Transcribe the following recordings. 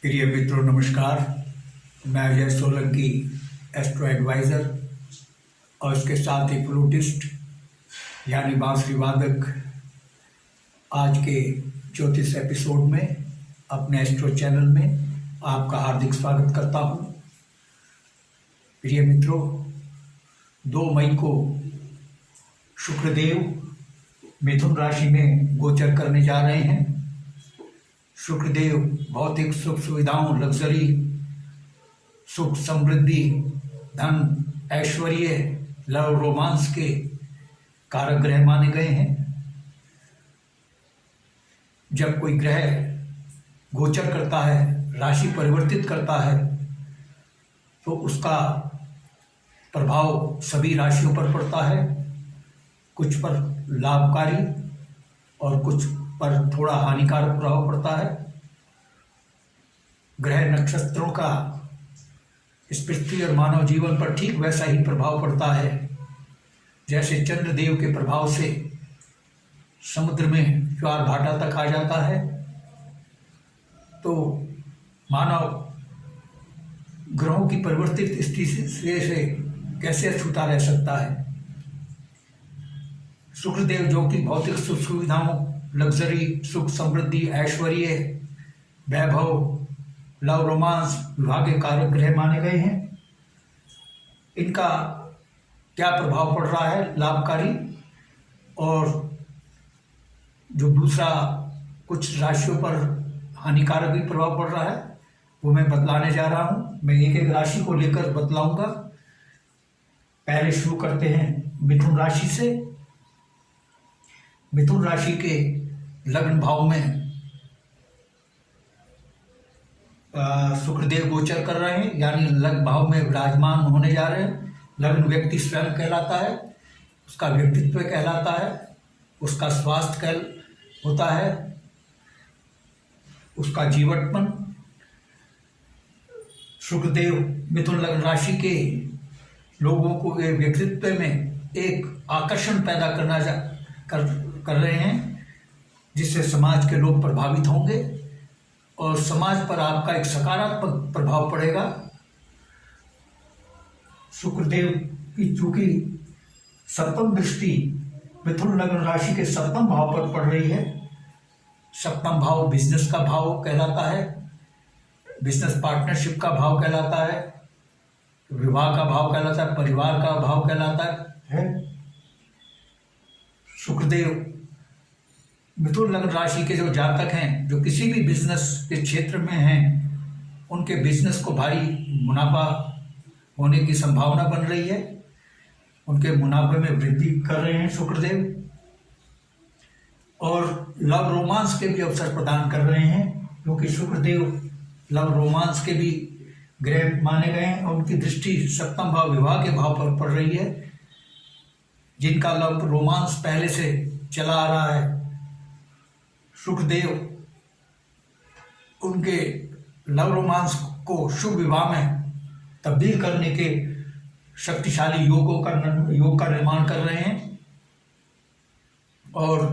प्रिय मित्रों नमस्कार। मैं अजय सोलंकी, एस्ट्रो एडवाइज़र और इसके साथ ही फ्लूटिस्ट यानी बांसुरी वादक आज के 34 एपिसोड में अपने एस्ट्रो चैनल में आपका हार्दिक स्वागत करता हूं। प्रिय मित्रों, 2 मई को शुक्रदेव मिथुन राशि में गोचर करने जा रहे हैं। शुक्रदेव भौतिक सुख सुविधाओं, लग्जरी, सुख समृद्धि, धन, ऐश्वर्य, लव, रोमांस के कारक ग्रह माने गए हैं। जब कोई ग्रह गोचर करता है, राशि परिवर्तित करता है, तो उसका प्रभाव सभी राशियों पर पड़ता है। कुछ पर लाभकारी और कुछ पर थोड़ा हानिकारक प्रभाव पड़ता है। ग्रह नक्षत्रों का इस पृथ्वी और मानव जीवन पर ठीक वैसा ही प्रभाव पड़ता है जैसे चंद्रदेव के प्रभाव से समुद्र में ज्वार भाटा तक आ जाता है। तो मानव ग्रहों की परिवर्तित स्थिति से कैसे छूटा रह सकता है। शुक्रदेव जो कि भौतिक सुख सुविधाओं, लग्जरी, सुख समृद्धि, ऐश्वर्य, वैभव, लव, रोमांस, विवाह के कारक ग्रह माने गए हैं। इनका क्या प्रभाव पड़ रहा है लाभकारी, और जो दूसरा कुछ राशियों पर हानिकारक भी प्रभाव पड़ रहा है, वो मैं बतलाने जा रहा हूँ। मैं एक एक राशि को लेकर बतलाऊंगा। पहले शुरू करते हैं मिथुन राशि से। मिथुन राशि के लग्न भाव में शुक्रदेव गोचर कर रहे हैं, यानी लग्न भाव में विराजमान होने जा रहे हैं। लग्न व्यक्ति स्वयं कहलाता है, उसका व्यक्तित्व कहलाता है, उसका स्वास्थ्य होता है, उसका जीवटपन। शुक्रदेव मिथुन लग्न राशि के लोगों को व्यक्तित्व में एक आकर्षण पैदा कर रहे हैं, जिससे समाज के लोग प्रभावित होंगे और समाज पर आपका एक सकारात्मक प्रभाव पड़ेगा। शुक्रदेव की चूंकि सप्तम दृष्टि मिथुन लग्न राशि के सप्तम भाव पर पड़ रही है। सप्तम भाव बिजनेस का भाव कहलाता है, बिजनेस पार्टनरशिप का भाव कहलाता है, विवाह का भाव कहलाता है, परिवार का भाव कहलाता है। शुक्रदेव मिथुन लग्न राशि के जो जातक हैं, जो किसी भी बिजनेस के क्षेत्र में हैं, उनके बिजनेस को भारी मुनाफा होने की संभावना बन रही है। उनके मुनाफे में वृद्धि कर रहे हैं शुक्रदेव, और लव रोमांस के भी अवसर प्रदान कर रहे हैं, क्योंकि शुक्रदेव लव रोमांस के भी ग्रह माने गए हैं और उनकी दृष्टि सप्तम भाव विवाह के भाव पर पड़ रही है। जिनका लव रोमांस पहले से चला आ रहा है, शुक्रदेव उनके लव रोमांस को शुभ विवाह में तब्दील करने के शक्तिशाली योग का निर्माण कर रहे हैं। और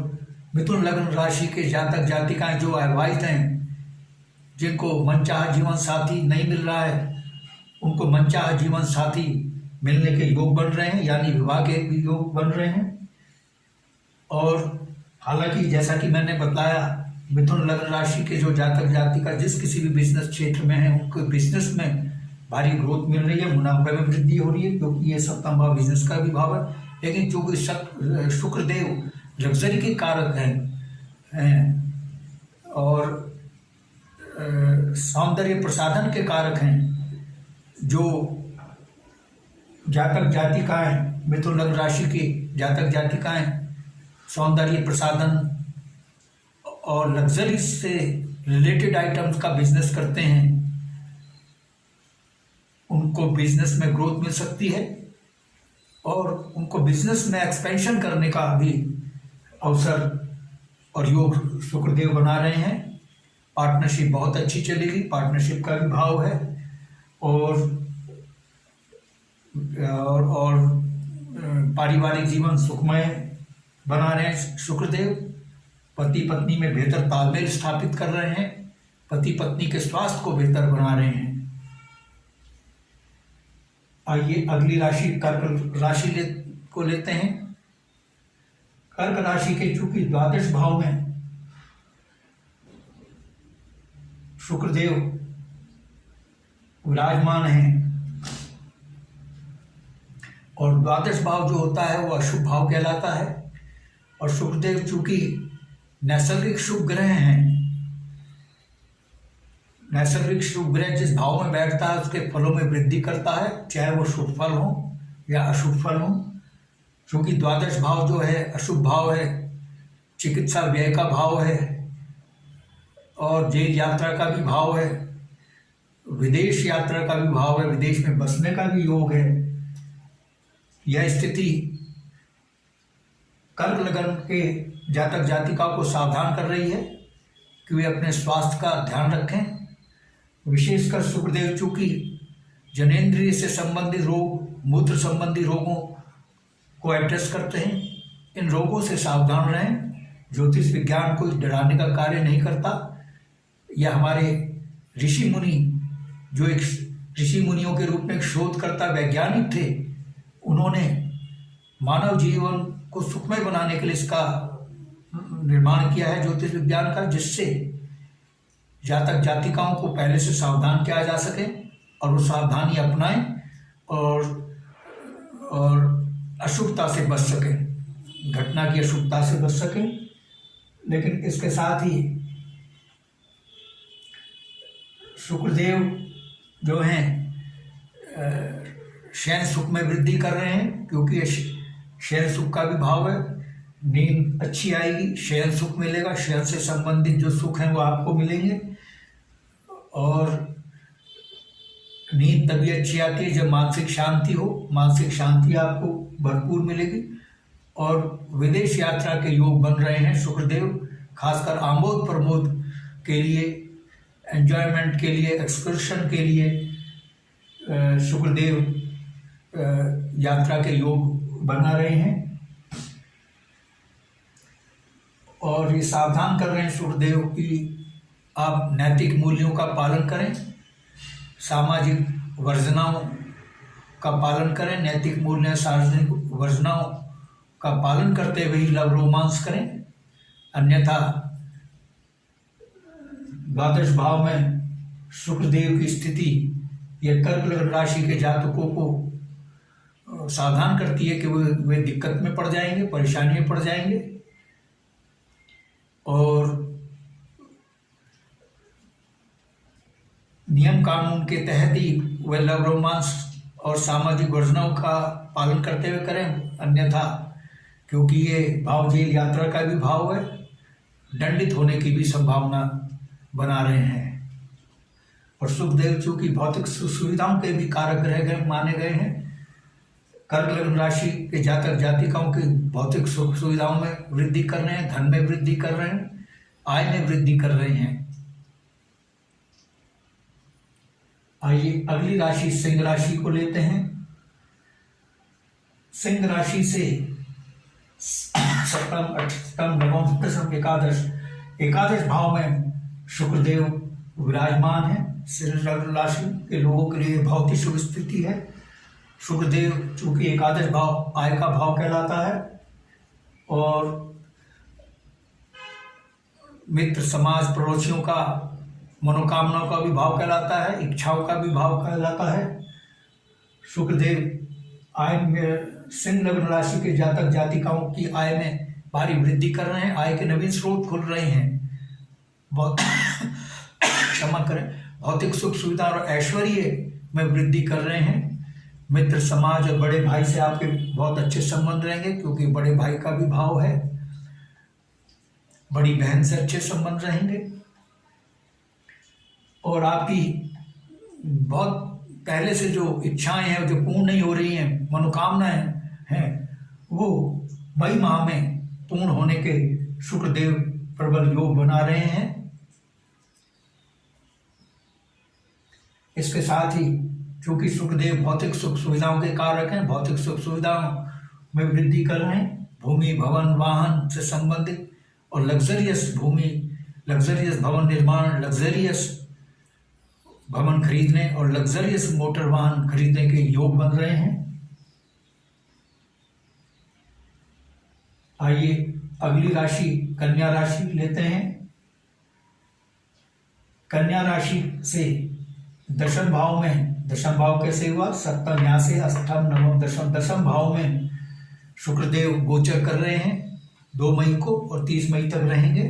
मिथुन लग्न राशि के जातक जातिकाएं जो अविवाहित हैं, जिनको मनचाहा जीवन साथी नहीं मिल रहा है, उनको मनचाहा जीवन साथी मिलने के योग बन रहे हैं, यानी विवाह के योग बन रहे हैं। और हालांकि जैसा कि मैंने बताया, मिथुन लग्न राशि के जो जातक जातिका जिस किसी भी बिजनेस क्षेत्र में है, उनको बिजनेस में भारी ग्रोथ मिल रही है, मुनाफे में वृद्धि हो रही है, क्योंकि ये सप्तम भाव बिजनेस का भी भाव है। लेकिन चूंकि शुक्रदेव लग्जरी के कारक हैं और सौंदर्य प्रसाधन के कारक हैं, जो जातक जातिकाएं, मिथुन लग्न राशि की जातक जातिकाएं सौंदर्य प्रसाधन और लग्जरी से रिलेटेड आइटम्स का बिजनेस करते हैं, उनको बिजनेस में ग्रोथ मिल सकती है और उनको बिजनेस में एक्सपेंशन करने का भी अवसर और योग शुक्रदेव बना रहे हैं। पार्टनरशिप बहुत अच्छी चलेगी, पार्टनरशिप का भी भाव है। और पारिवारिक जीवन सुखमय बना रहे हैं शुक्रदेव। पति पत्नी में बेहतर तालमेल स्थापित कर रहे हैं। पति पत्नी के स्वास्थ्य को बेहतर बना रहे हैं। आइए अगली राशि कर्क राशि को लेते हैं। कर्क राशि के चूंकि द्वादश भाव में शुक्रदेव विराजमान हैं और द्वादश भाव जो होता है वो अशुभ भाव कहलाता है, और शुक्रदेव चूंकि नैसर्गिक शुभ ग्रह हैं, नैसर्गिक शुभ ग्रह जिस भाव में बैठता है उसके फलों में वृद्धि करता है, चाहे वो शुभ फल हो या अशुभ फल हो। क्योंकि द्वादश भाव जो है अशुभ भाव है, चिकित्सा व्यय का भाव है और जेल यात्रा का भी भाव है, विदेश यात्रा का भी भाव है, विदेश में बसने का भी योग है। यह स्थिति कर्क लगन के जातक जातिकाओं को सावधान कर रही है कि वे अपने स्वास्थ्य का ध्यान रखें। विशेषकर शुक्रदेव चूंकि जनेंद्रिय से संबंधित रोग, मूत्र संबंधी रोगों को एड्रेस करते हैं, इन रोगों से सावधान रहें। ज्योतिष विज्ञान कोई डराने का कार्य नहीं करता। यह हमारे ऋषि मुनि, जो एक ऋषि मुनियों के रूप में एक शोधकर्ता वैज्ञानिक थे, उन्होंने मानव जीवन को सुखमय बनाने के लिए इसका निर्माण किया है ज्योतिष विज्ञान का, जिससे जातक जातिकाओं को पहले से सावधान किया जा सके और वो सावधानी अपनाएं और अशुभता से बच सकें, घटना की अशुभता से बच सकें। लेकिन इसके साथ ही शुक्रदेव जो हैं शयन सुख में वृद्धि कर रहे हैं, क्योंकि ये शयन सुख का भी भाव है। नींद अच्छी आएगी, शयन सुख मिलेगा, शयन से संबंधित जो सुख हैं वो आपको मिलेंगे। और नींद तभी अच्छी आती है जब मानसिक शांति हो, मानसिक शांति आपको भरपूर मिलेगी। और विदेश यात्रा के योग बन रहे हैं शुक्रदेव, खासकर आमोद प्रमोद के लिए, एंजॉयमेंट के लिए, एक्सकर्शन के लिए शुक्रदेव यात्रा के योग बना रहे हैं। और ये सावधान कर रहे हैं शुक्रदेव कि आप नैतिक मूल्यों का पालन करें, सामाजिक वर्जनाओं का पालन करें, नैतिक मूल्य सार्वजनिक वर्जनाओं का पालन करते हुए ही लव रोमांस करें। अन्यथा द्वादश भाव में शुक्रदेव की स्थिति यह कर्क लग्न राशि के जातकों को सावधान करती है कि वे दिक्कत में पड़ जाएंगे, परेशानी में पड़ जाएंगे। और नियम कानून के तहत ही वे लव रोमांस और सामाजिक वर्जनाओं का पालन करते हुए करें। अन्यथा क्योंकि ये भाव जेल यात्रा का भी भाव है, दंडित होने की भी संभावना बना रहे हैं। और शुक्रदेव चूंकि भौतिक सुविधाओं के भी कारक ग्रह माने गए हैं, कर्क लग्न राशि के जातक जातिकाओं की भौतिक सुख सुविधाओं में वृद्धि कर रहे हैं, धन में वृद्धि कर रहे हैं, आय में वृद्धि कर रहे हैं। आइए अगली राशि सिंह राशि को लेते हैं। सिंह राशि से सप्तम, अष्टम, नवम, दशम, एकादश भाव में शुक्रदेव विराजमान है। सिंह लग्न राशि के लोगों के लिए बहुत ही शुभ स्थिति है। शुक्रदेव चूंकि एकादश भाव आय का भाव कहलाता है और मित्र समाज पड़ोसियों का, मनोकामनाओं का भी भाव कहलाता है, इच्छाओं का भी भाव कहलाता है। शुक्रदेव आय में सिंह लग्न राशि के जातक जातिकाओं की आय में भारी वृद्धि कर रहे हैं, आय के नवीन स्रोत खुल रहे हैं। बहुत क्षमा करें, भौतिक सुख सुविधा और ऐश्वर्य में वृद्धि कर रहे हैं। मित्र समाज और बड़े भाई से आपके बहुत अच्छे संबंध रहेंगे, क्योंकि बड़े भाई का भी भाव है। बड़ी बहन से अच्छे संबंध रहेंगे और आपकी बहुत पहले से जो इच्छाएं हैं, जो पूर्ण नहीं हो रही हैं, मनोकामनाएं हैं, वो मई माह में पूर्ण होने के शुक्रदेव प्रबल योग बना रहे हैं। इसके साथ ही चूंकि शुक्रदेव भौतिक सुख सुविधाओं के कारक हैं, भौतिक सुख सुविधाओं में वृद्धि कर रहे हैं। भूमि, भवन, वाहन से संबंधित और लग्जरियस भूमि लग्जरियस भवन निर्माण, लग्जरियस भवन खरीदने और लग्जरियस मोटर वाहन खरीदने के योग बन रहे हैं। आइए अगली राशि कन्या राशि लेते हैं। कन्या राशि से दशम भाव में, दशम भाव कैसे हुआ, सप्तम यहाँ से अष्टम नवम दशम, दशम भाव में शुक्रदेव गोचर कर रहे हैं 2 मई को और 30 मई तक रहेंगे।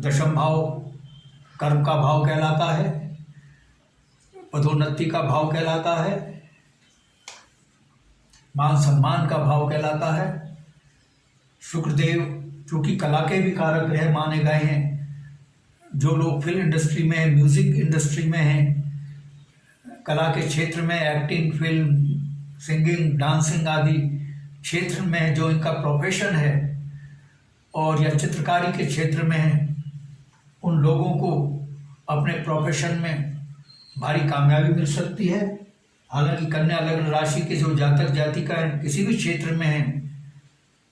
दशम भाव कर्म का भाव कहलाता है, पदोन्नति का भाव कहलाता है, मान सम्मान का भाव कहलाता है। शुक्रदेव चूंकि कला के भी कारक ग्रह माने गए हैं, जो लोग फिल्म इंडस्ट्री में, म्यूजिक इंडस्ट्री में हैं, कला के क्षेत्र में, एक्टिंग, फिल्म, सिंगिंग, डांसिंग आदि क्षेत्र में जो इनका प्रोफेशन है और या चित्रकारी के क्षेत्र में है, उन लोगों को अपने प्रोफेशन में भारी कामयाबी मिल सकती है। हालांकि कन्या लग्न राशि के जो जातक जातिकाएं किसी भी क्षेत्र में हैं,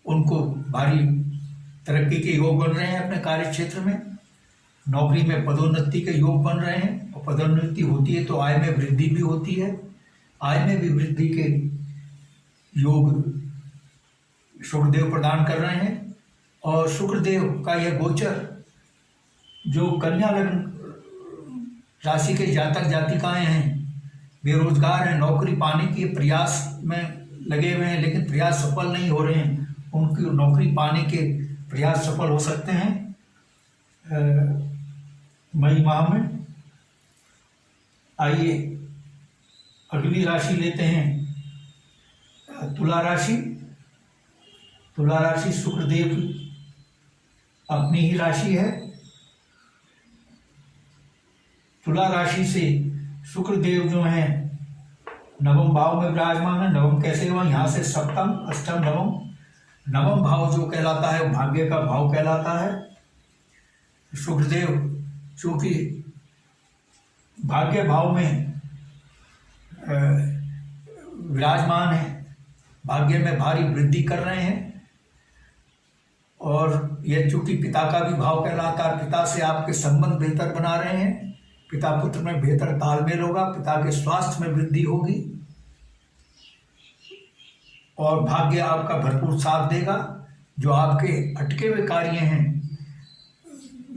उनको भारी तरक्की के योग बन रहे हैं अपने कार्य क्षेत्र में। नौकरी में पदोन्नति के योग बन रहे हैं और पदोन्नति होती है तो आय में वृद्धि भी होती है। आय में भी वृद्धि के योग शुक्रदेव प्रदान कर रहे हैं। और शुक्रदेव का यह गोचर जो कन्या लग्न राशि के जातक जातिकाएं हैं, बेरोजगार हैं, नौकरी पाने के प्रयास में लगे हुए हैं लेकिन प्रयास सफल नहीं हो रहे हैं, उनकी नौकरी पाने के प्रयास सफल हो सकते हैं मई माह में। आइए अगली राशि लेते हैं तुला राशि। तुला राशि शुक्रदेव की अपनी ही राशि है। तुला राशि से शुक्रदेव जो है नवम भाव में विराजमान है। नवम कैसे हुआ, यहाँ से सप्तम अष्टम नवम, नवम भाव जो कहलाता है वो भाग्य का भाव कहलाता है। शुक्रदेव चूंकि भाग्य भाव में विराजमान है, भाग्य में भारी वृद्धि कर रहे हैं। और यह चूंकि पिता का भी भाव कहलाता है, पिता से आपके संबंध बेहतर बना रहे हैं, पिता पुत्र में बेहतर तालमेल होगा, पिता के स्वास्थ्य में वृद्धि होगी और भाग्य आपका भरपूर साथ देगा। जो आपके अटके हुए कार्य हैं,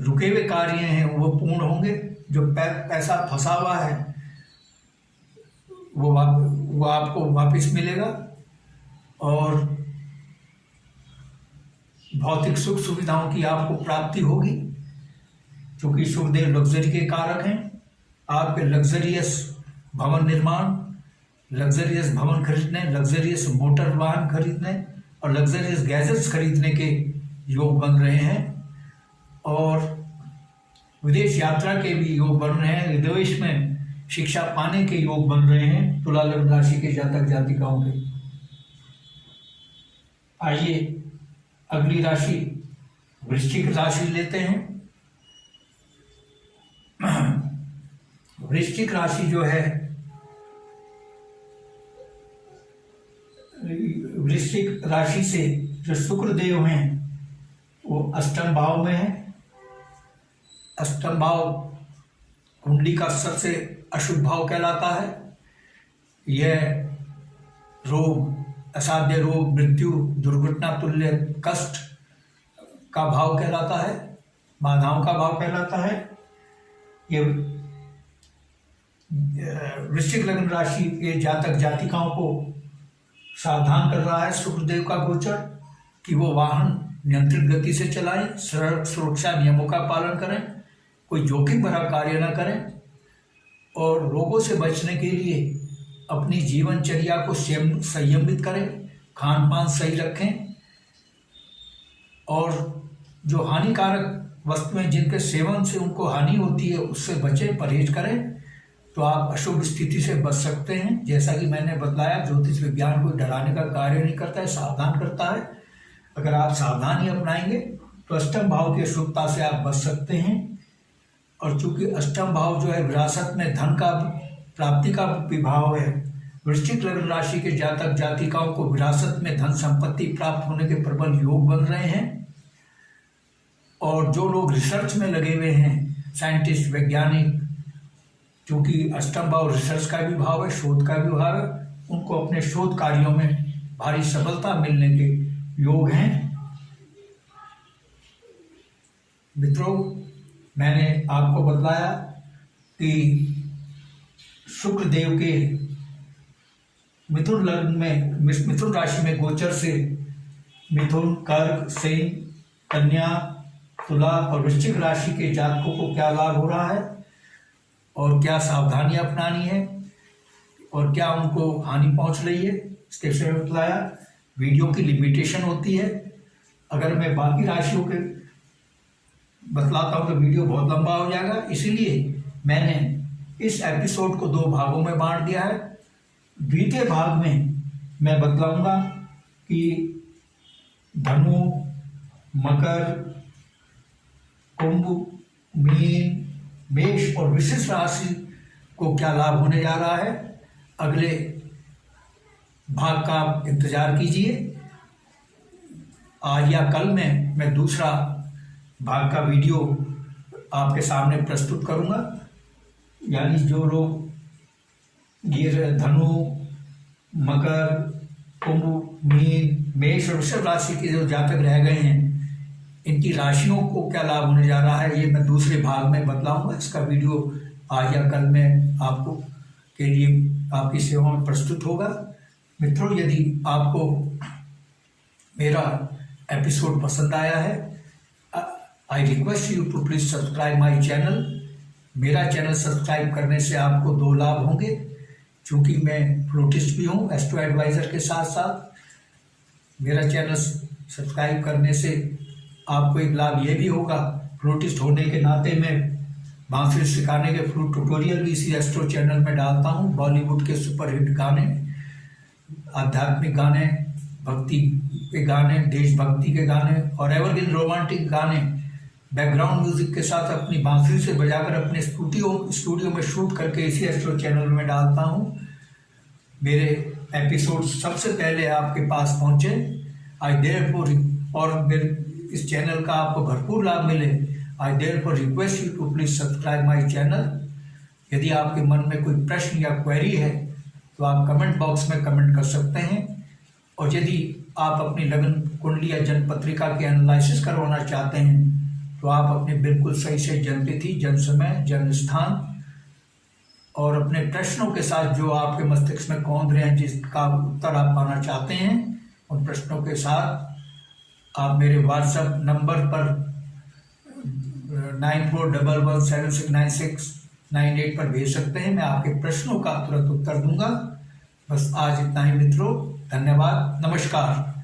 रुके हुए कार्य हैं, वो पूर्ण होंगे। जो पैसा फंसा हुआ है वो आपको वापस मिलेगा और भौतिक सुख सुविधाओं की आपको प्राप्ति होगी। क्योंकि शुक्रदेव लग्जरी के कारक हैं, आपके लग्जरियस भवन निर्माण, लग्जरियस भवन खरीदने, लग्जरियस मोटर वाहन खरीदने और लग्जरियस गैजेट्स खरीदने के योग बन रहे हैं। और विदेश यात्रा के भी योग बन रहे हैं, विदेश में शिक्षा पाने के योग बन रहे हैं तुला लग्न राशि के जातक जातिकाओं के। आइए अगली राशि वृश्चिक राशि लेते हैं। वृश्चिक राशि जो है, वृश्चिक राशि से जो शुक्रदेव हैं वो अष्टम भाव में है। अष्टम भाव कुंडली का सबसे अशुभ भाव कहलाता है। यह रोग, असाध्य रोग, मृत्यु, दुर्घटना तुल्य कष्ट का भाव कहलाता है, बाधाओं का भाव कहलाता है। ये वृश्चिक लग्न राशि के जातक जातिकाओं को सावधान कर रहा है शुक्रदेव का गोचर कि वो वाहन नियंत्रित गति से चलाएं, सड़क सुरक्षा नियमों का पालन करें, कोई जोखिम भरा कार्य न करें और रोगों से बचने के लिए अपनी जीवनचर्या को संयमित करें, खान पान सही रखें और जो हानिकारक वस्तुएं जिनके सेवन से उनको हानि होती है उससे बचें, परहेज करें, तो आप अशुभ स्थिति से बच सकते हैं। जैसा कि मैंने बताया, ज्योतिष विज्ञान कोई डराने का कार्य नहीं करता है, सावधान करता है। अगर आप सावधानी अपनाएंगे तो अष्टम भाव की अशुभता से आप बच सकते हैं। और चूंकि अष्टम भाव जो है विरासत में धन का प्राप्ति का विभाव है, वृश्चिक लग्न राशि के जातक जातिकाओं को विरासत में धन संपत्ति प्राप्त होने के प्रबल योग बन रहे हैं। और जो लोग रिसर्च में लगे हुए हैं, साइंटिस्ट, वैज्ञानिक, क्योंकि अष्टम भाव रिसर्च का भी भाव है, शोध का भी भाव है, उनको अपने शोध कार्यों में भारी सफलता मिलने के योग हैं। मित्रों, मैंने आपको बतलाया कि शुक्र देव के मिथुन लग्न में, मिथुन राशि में गोचर से मिथुन, कर्क, सिंह, कन्या, तुला और वृश्चिक राशि के जातकों को क्या लाभ हो रहा है और क्या सावधानियां अपनानी है और क्या उनको हानि पहुंच रही है, इसके विषय में बताया। वीडियो की लिमिटेशन होती है, अगर मैं बाकी राशियों के बतलाता हूं तो वीडियो बहुत लंबा हो जाएगा, इसीलिए मैंने इस एपिसोड को 2 भागों में बांट दिया है। द्वितीय भाग में मैं बतलाऊंगा कि धनु, मकर, कुंभ, मीन, मेष और वृश्चिक राशि को क्या लाभ होने जा रहा है। अगले भाग का आप इंतजार कीजिए। आज या कल में मैं दूसरा भाग का वीडियो आपके सामने प्रस्तुत करूंगा। यानी जो लोग ये धनु, मकर, कुंभ, मीन, मेष और वृषभ राशि के जो जातक रह गए हैं, इनकी राशियों को क्या लाभ होने जा रहा है, ये मैं दूसरे भाग में बतलाऊंगा। इसका वीडियो आज या कल में आपको के लिए आपकी सेवा में प्रस्तुत होगा। मित्रों, यदि आपको मेरा एपिसोड पसंद आया है, I request you to please subscribe my channel. मेरा चैनल सब्सक्राइब करने से आपको 2 लाभ होंगे, क्योंकि मैं फ्लूटिस्ट भी हूँ एस्ट्रो एडवाइज़र के साथ साथ। मेरा चैनल सब्सक्राइब करने से आपको एक लाभ ये भी होगा, फ्लूटिस्ट होने के नाते मैं बांसुरी सिखाने के फ्लूट ट्यूटोरियल भी इसी एस्ट्रो चैनल में डालता हूँ। बॉलीवुड के सुपरहिट गाने, आध्यात्मिक गाने, भक्ति के गाने, देशभक्ति के गाने और एवरग्रीन रोमांटिक गाने बैकग्राउंड म्यूजिक के साथ अपनी बांसुरी से बजाकर अपने स्टूडियो में शूट करके इसी एस्ट्रो चैनल में डालता हूँ। मेरे एपिसोड सबसे पहले आपके पास पहुँचे। आई देयरफॉर, और मेरे इस चैनल का आपको भरपूर लाभ मिले, I therefore request you to please subscribe my channel. यदि आपके मन में कोई प्रश्न या क्वेरी है तो आप कमेंट बॉक्स में कमेंट कर सकते हैं। और यदि आप अपनी लगन कुंडली या जन्म पत्रिका के एनालिसिस करवाना चाहते हैं तो आप अपने बिल्कुल सही से जन्म तिथि, जन्म समय, जन्म स्थान और अपने प्रश्नों के साथ जो आपके मस्तिष्क में कौंध रहे हैं, जिसका उत्तर आप पाना चाहते हैं, उन प्रश्नों के साथ आप मेरे व्हाट्सएप नंबर पर 9411769698 पर भेज सकते हैं। मैं आपके प्रश्नों का तुरंत उत्तर दूंगा। बस आज इतना ही मित्रों, धन्यवाद, नमस्कार।